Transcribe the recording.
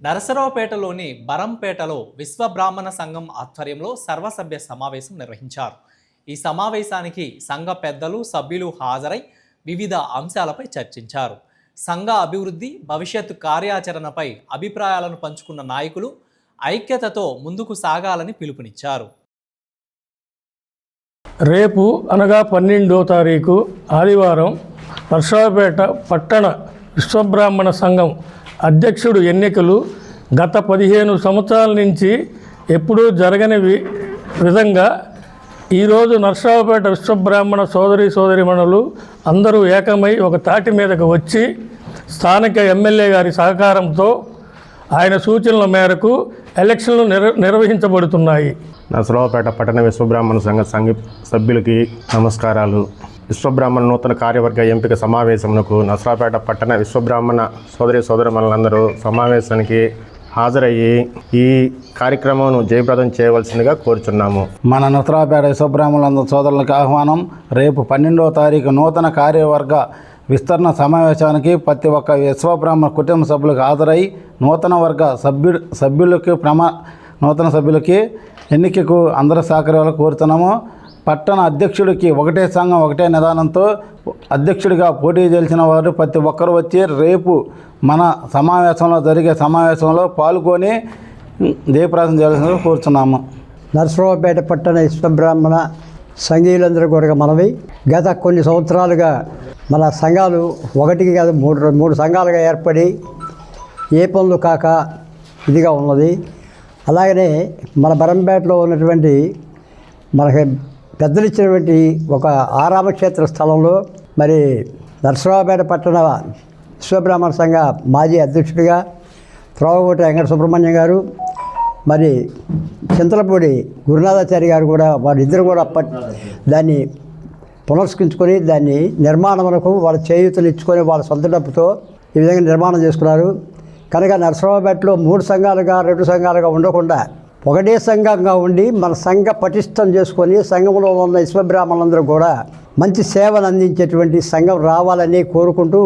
నరసరావుపేటలోని బరంపేటలో విశ్వబ్రాహ్మణ సంఘం ఆధ్వర్యంలో సర్వసభ్య సమావేశం నిర్వహించారు. ఈ సమావేశానికి సంఘ పెద్దలు, సభ్యులు హాజరై వివిధ అంశాలపై చర్చించారు. సంఘ అభివృద్ధి, భవిష్యత్తు కార్యాచరణపై అభిప్రాయాలను పంచుకున్న నాయకులు ఐక్యతతో ముందుకు సాగాలని పిలుపునిచ్చారు. రేపు అనగా 12వ తారీఖు ఆదివారం నరసరావుపేట పట్టణ విశ్వబ్రాహ్మణ సంఘం అధ్యక్షుడు ఎన్నికలు గత 15 సంవత్సరాల నుంచి ఎప్పుడూ జరగని విధంగా ఈరోజు నరసరావుపేట విశ్వబ్రాహ్మణ సోదరీమణులు అందరూ ఏకమై ఒక తాటి మీదకు వచ్చి స్థానిక ఎమ్మెల్యే గారి సహకారంతో ఆయన సూచనల మేరకు ఎలక్షన్లు నిర్వహించబడుతున్నాయి. నరసరావుపేట పట్టణ విశ్వబ్రాహ్మణ సంఘ సభ్యులకి నమస్కారాలు. విశ్వబ్రాహ్మణ నూతన కార్యవర్గ ఎంపిక సమావేశంకు నరసరావుపేట పట్టణ విశ్వబ్రాహ్మణ సోదరీమణులందరూ సమావేశానికి హాజరయ్యి ఈ కార్యక్రమం జయప్రదం చేయవలసిందిగా కోరుచున్నాము. మన నరసరావుపేట విశ్వబ్రాహ్మణులందరూ సోదరులకు ఆహ్వానం. రేపు 12వ తారీఖు నూతన కార్యవర్గ విస్తరణ సమావేశానికి ప్రతి ఒక్క విశ్వబ్రాహ్మణ కుటుంబ సభ్యులకు హాజరై నూతన సభ్యులకి ఎన్నికకు అందరూ సహకరించాలని కోరుతున్నాము. పట్టణ అధ్యక్షుడికి ఒకటే సంఘం ఒకటే నిదానంతో అధ్యక్షుడిగా పోటీ చేసిన వారు ప్రతి ఒక్కరు వచ్చి రేపు మన జరిగే సమావేశంలో పాల్గొని జయప్రదం చేయాల్సిందిగా కోరుతున్నాము. నరసరావుపేట పట్టణ విశ్వబ్రాహ్మణ సంఘీయులందరూ కూడా మనవి. గత కొన్ని సంవత్సరాలుగా మన సంఘాలు ఒకటికి కాదు మూడు సంఘాలుగా ఏర్పడి ఏ పనులు కాక ఇదిగా ఉన్నది. అలాగనే మన బరంపేటలో ఉన్నటువంటి మనకి పెద్దలు ఇచ్చినటువంటి ఒక ఆరామక్షేత్ర స్థలంలో మరి నరసరావుపేట పట్టణ విశ్వబ్రాహ్మణ సంఘ మాజీ అధ్యక్షుడిగా త్రోవగోట వెంకట సుబ్రహ్మణ్యం గారు, మరి చింతలపూడి గురునాథాచారి గారు కూడా వారిద్దరు కూడా దాన్ని పునర్స్కరించుకొని దాన్ని నిర్మాణమునకు వాళ్ళ చేయూతలు ఇచ్చుకొని వాళ్ళ సొంత డబ్బుతో ఈ విధంగా నిర్మాణం చేసుకున్నారు. కనుక నరసరావుపేటలో 3 సంఘాలుగా 2 సంఘాలుగా ఉండకుండా ఒకటే సంఘంగా ఉండి మన సంఘ పటిష్టం చేసుకొని సంఘంలో ఉన్న విశ్వబ్రాహ్మణులందరూ కూడా మంచి సేవలు అందించేటువంటి సంఘం రావాలని కోరుకుంటూ